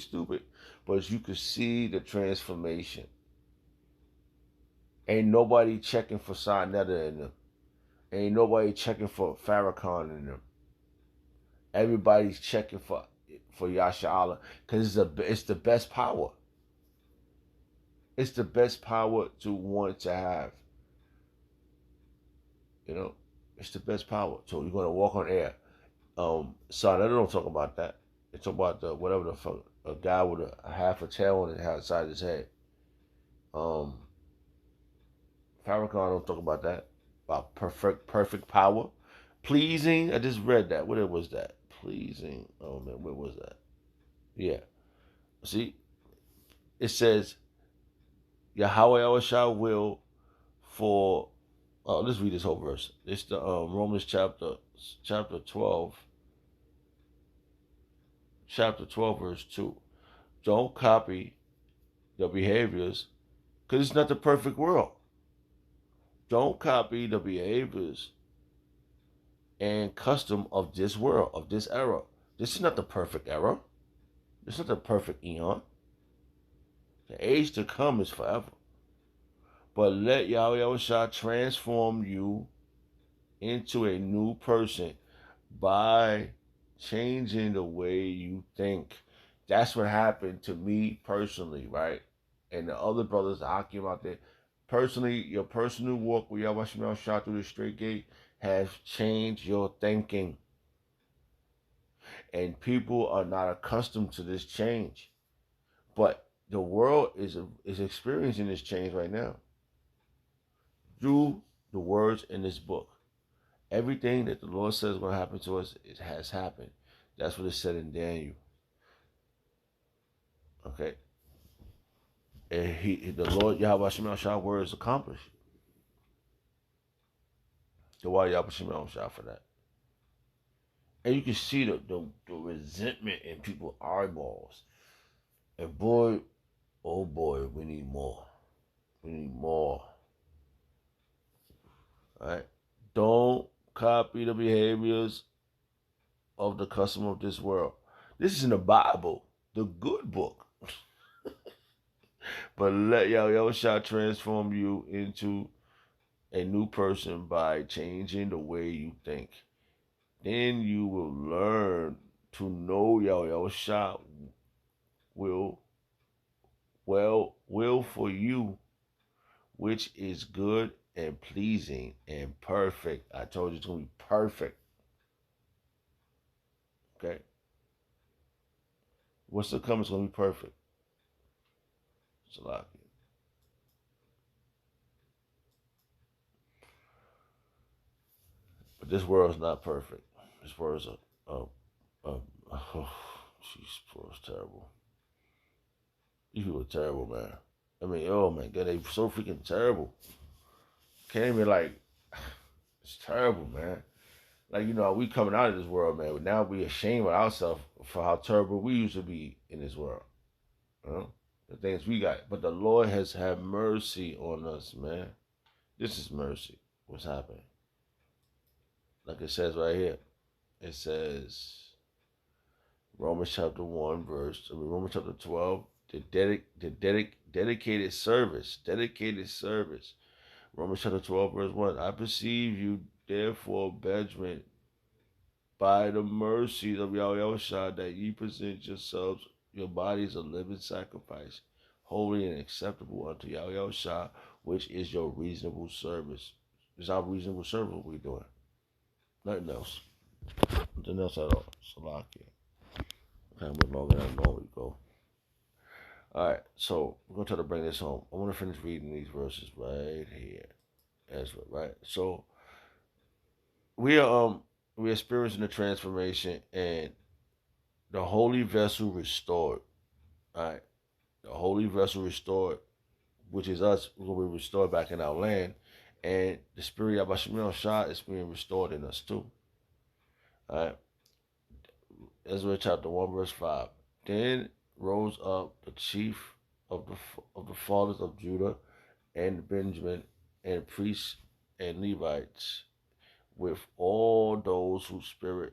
stupid, but you could see the transformation. Ain't nobody checking for Sarnetta in them. Ain't nobody checking for Farrakhan in them. Everybody's checking for Yasha Allah because it's the best power. It's the best power to want to have. You know, it's the best power. So you're gonna walk on air. Sarnetta don't talk about that. They talk about the whatever the fuck a guy with a half a tail on the outside his head. Um, Farrakhan don't talk about that. About perfect power. Pleasing. I just read that. What was that? Pleasing. Oh man, where was that? Yeah. See, it says Yahweh Elohim will for. Oh, let's read this whole verse. It's the Romans chapter 12 verse 2. Don't copy the behaviors because it's not the perfect world. Don't copy the behaviors and custom of this world, of this era. This is not the perfect era. This is not the perfect eon. The age to come is forever. But let Yahweh Shah transform you into a new person by changing the way you think. That's what happened to me personally, right? And the other brothers Hakim out there. Personally, your personal walk with Yahweh Shah through the straight gate has changed your thinking. And people are not accustomed to this change. But the world is experiencing this change right now through the words in this book. Everything that the Lord says is going to happen to us, it has happened. That's what it said in Daniel. Okay? And the Lord Yahweh Shemel Shah word is accomplished. So why Yahweh Shemel Shah for that? And you can see the resentment in people's eyeballs. And boy, oh boy, we need more. We need more. All right? Don't copy the behaviors of the custom of this world. This is in the Bible, the good book. But let Yahweh Shah transform you into a new person by changing the way you think. Then you will learn to know Yahweh Shah will for you, which is good and pleasing and perfect. I told you it's gonna be perfect. Okay? What's to come is gonna be perfect. Salaki. But this world is not perfect. This world is oh, jeez, poor, it's terrible. These people are terrible, man. I mean, oh my god, they're so freaking terrible. Can't even like, it's terrible, man. Like we coming out of this world, man. But now we ashamed of ourselves for how terrible we used to be in this world. You know? The things we got, but the Lord has had mercy on us, man. This is mercy. What's happening? Like it says right here. It says Romans chapter 1 verse. Romans chapter 12. Dedicated service. Dedicated service. Romans chapter 12 verse 1. I perceive you therefore, Benjamin, by the mercies of Yahweh Shah, that ye present yourselves, your bodies a living sacrifice, holy and acceptable unto Yahweh Shah, which is your reasonable service. It's our reasonable service what we're doing. Nothing else. Nothing else at all. Salakia. Kind of longer than I normally go. Alright, so we're going to try to bring this home. I want to finish reading these verses right here. Ezra, right? So we're experiencing the transformation and the holy vessel restored. Alright. The holy vessel restored, which is us, we're going to be restored back in our land. And the spirit of Yahweh Shah is being restored in us too. Alright. Ezra chapter 1 verse 5. Then rose up the chief of the fathers of Judah and Benjamin and priests and Levites with all those whose spirit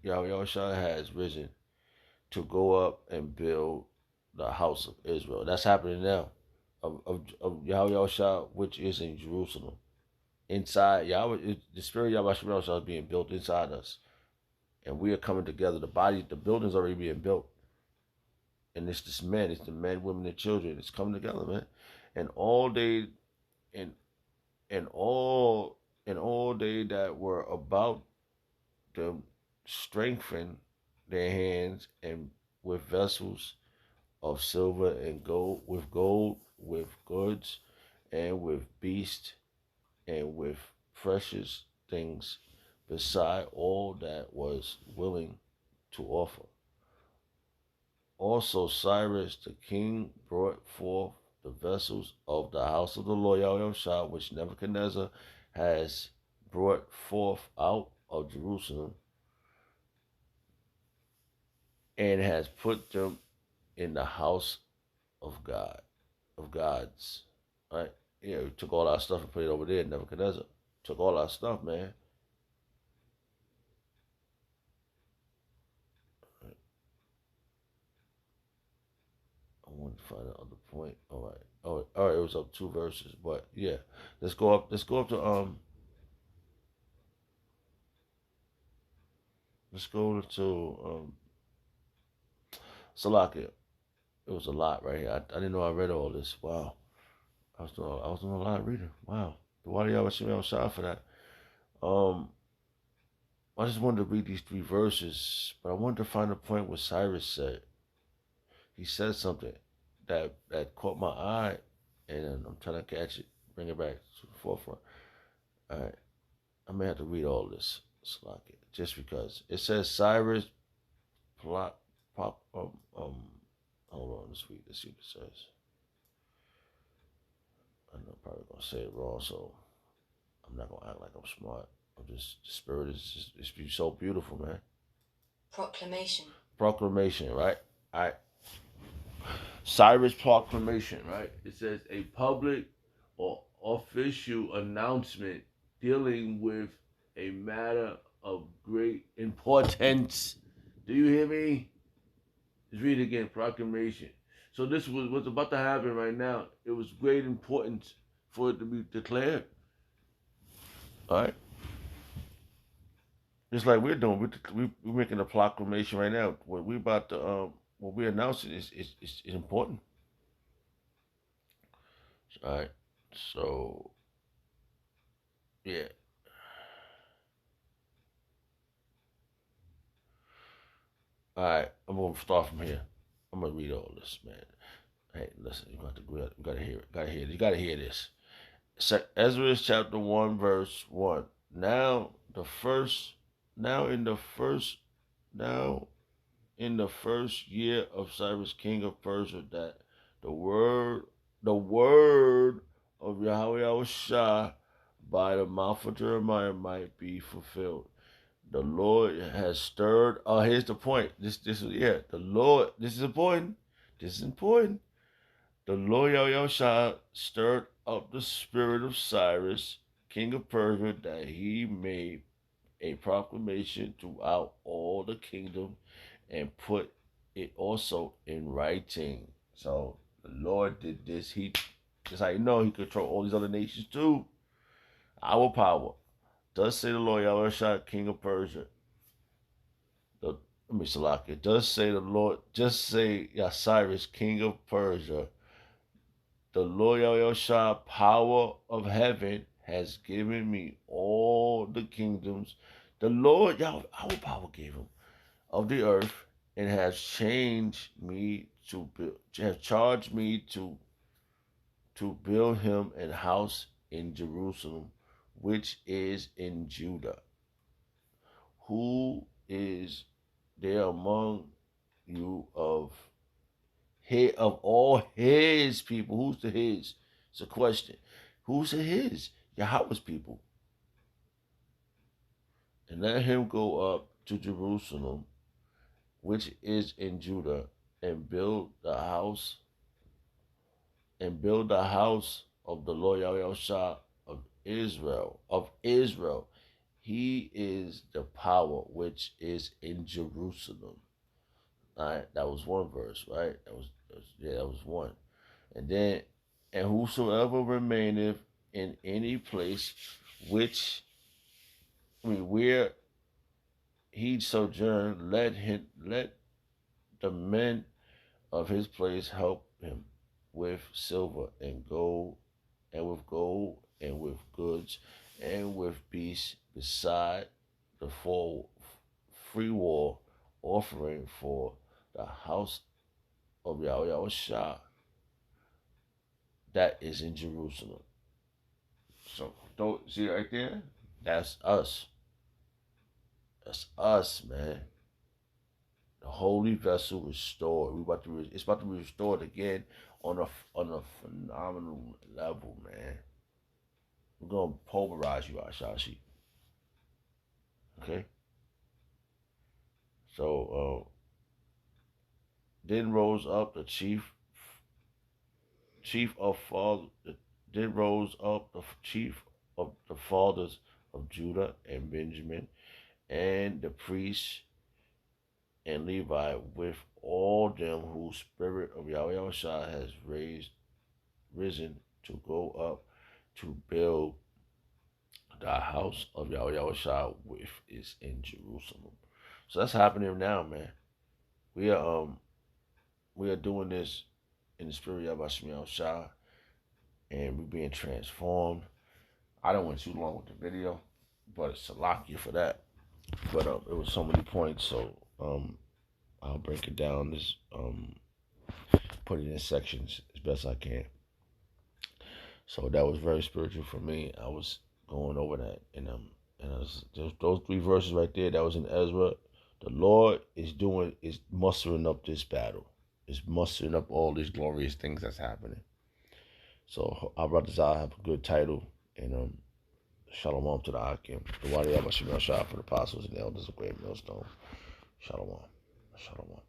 Yahweh Shah has risen to go up and build the house of Israel. That's happening now. Of Yahweh Shah, which is in Jerusalem. Inside Yahweh, the spirit of Yahweh Shah is being built inside us. And we are coming together. The building's already being built. And it's the men, women, and children. It's coming together, man. And all they and and all they that were about to strengthen their hands and with vessels of silver and gold, with goods, and with beasts, and with precious things, beside all that was willing to offer. Also Cyrus the king brought forth the vessels of the house of the Lord Yahushua, which Nebuchadnezzar has brought forth out of Jerusalem, and has put them in the house of God, of gods. Right? Yeah, we took all our stuff and put it over there. Nebuchadnezzar took all our stuff, man. I want to find the other point. All right. All right. It was up 2 verses, but yeah, let's go up. Let's go up to Let's go to Salakia. It was a lot right here. I didn't know I read all this. Wow. I was doing a lot of reading. Wow. Why do y'all should be outside for that? Um, I just wanted to read these 3 verses, but I wanted to find a point where Cyrus said. He said something that caught my eye, and I'm trying to catch it, bring it back to the forefront. All right, I may have to read all this, Slocky, just because it says Cyrus plot pop Hold on, let's read. Let's see what it says. I know I'm probably gonna say it wrong, so I'm not gonna act like I'm smart. I'm just the spirit is just it's so beautiful, man. Proclamation. Proclamation, right? All right. Cyrus proclamation, right? It says a public or official announcement dealing with a matter of great importance. Do you hear me? Let's read it again. Proclamation. So this was what's about to happen right now. It was great importance for it to be declared. All right. Just like we're doing, we're making a proclamation right now. What we about to what we're announcing is important. All right. So yeah. All right. I'm gonna start from here. I'm gonna read all this, man. Hey, listen. You got to you gotta hear it. Gotta hear it. You gotta hear this. Ezra chapter 1 verse 1. Now the first, now in the first, now in the first year of Cyrus king of Persia, that the word, the word of Yahweh Shah by the mouth of Jeremiah might be fulfilled. The Lord has stirred. Oh, here's the point. This is yeah. The Lord. This is important. This is important. The Lord Yahushua stirred up the spirit of Cyrus, king of Persia, that he made a proclamation throughout all the kingdom and put it also in writing. So the Lord did this. He just how you know he controlled all these other nations too. Our power. Thus say the Lord Yahushua, king of Persia. The Let me select it. Thus say the Lord. Just say Cyrus, king of Persia. The Lord Yahushua, power of heaven, has given me all the kingdoms. The Lord Yahweh, our power gave him of the earth, and has changed me to build, have charged me to build him a house in Jerusalem, which is in Judah. Who is there among you of all his people? Who's the his? It's a question. Who's the his? Yahweh's people. And let him go up to Jerusalem, which is in Judah, and build the house of the Lord Yahushua of Israel. Of Israel. He is the power which is in Jerusalem. All right, that was one verse, right? That was one. And then, and whosoever remaineth in any place which, I mean, where he sojourned, let the men of his place help him with silver and gold, and with gold, and with goods, and with beasts, beside the full free war offering for the house of Yahweh Shah that is in Jerusalem. So don't see right there? That's us. That's us, man. The holy vessel restored. It's about to be restored again on a phenomenal level, man. We're gonna pulverize you, Ashashi. Okay. So then rose up the chief of father. Then rose up the chief of the fathers of Judah and Benjamin, and the priests and Levi, with all them whose spirit of Yahweh Shah has risen to go up to build the house of Yahweh Shah, which is in Jerusalem. So that's happening now, man. We are we are doing this in the spirit of Yahweh Shah, and we're being transformed. I don't went too long with the video, but it's a lock you for that. But it was so many points, so I'll break it down. This put it in sections as best I can. So that was very spiritual for me. I was going over that, and those three verses right there. That was in Ezra. The Lord is mustering up this battle. Is mustering up all these glorious things that's happening. So our brothers, I have a good title, and Shalom to the Akim. The Wadi Abba Shemel Shah for the apostles and the elders of Great Millstone. Shalom. Shalom.